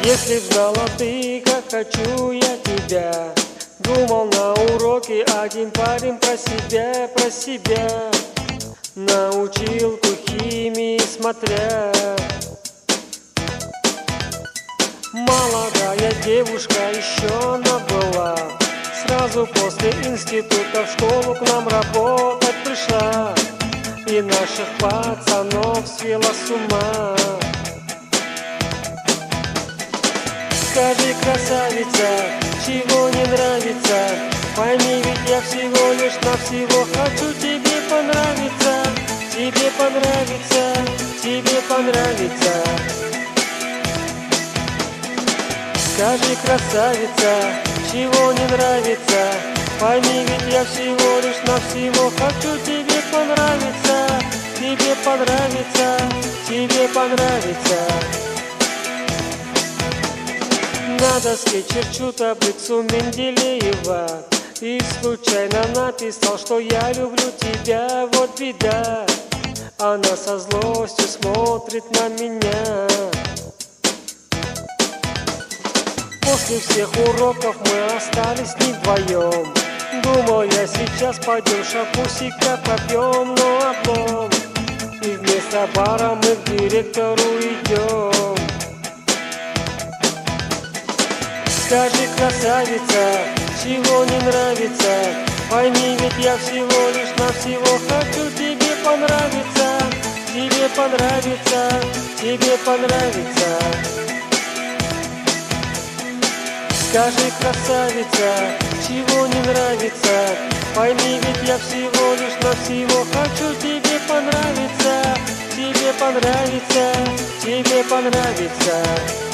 Если б знала ты, как хочу я тебя. Думал на уроке один парень про себя на училку химии смотря. Молодая девушка еще она была. Сразу после института в школу к нам работать пришла. И наших пацанов свела с ума. Скажи, красавица, чего не нравится? Пойми, ведь я всего лишь навсего хочу тебе понравиться. Тебе понравится, тебе понравится. Скажи, красавица, чего не нравится? Пойми, ведь я всего лишь навсего хочу тебе понравиться. Тебе понравится, тебе понравится. На доске черчу таблицу Менделеева и случайно написал, что я люблю тебя, вот беда. Она со злостью смотрит на меня. После всех уроков мы остались не вдвоем. Думал я, сейчас пойдем шампусика попьем, но облом. И вместо бара мы к директору идем. Скажи, красавица, чего не нравится? Пойми, ведь я всего лишь навсего хочу тебе понравиться. Тебе понравится, тебе понравится. Скажи, красавица, чего не нравится? Пойми, ведь я всего лишь навсего хочу тебе понравиться. Тебе понравится, тебе понравится.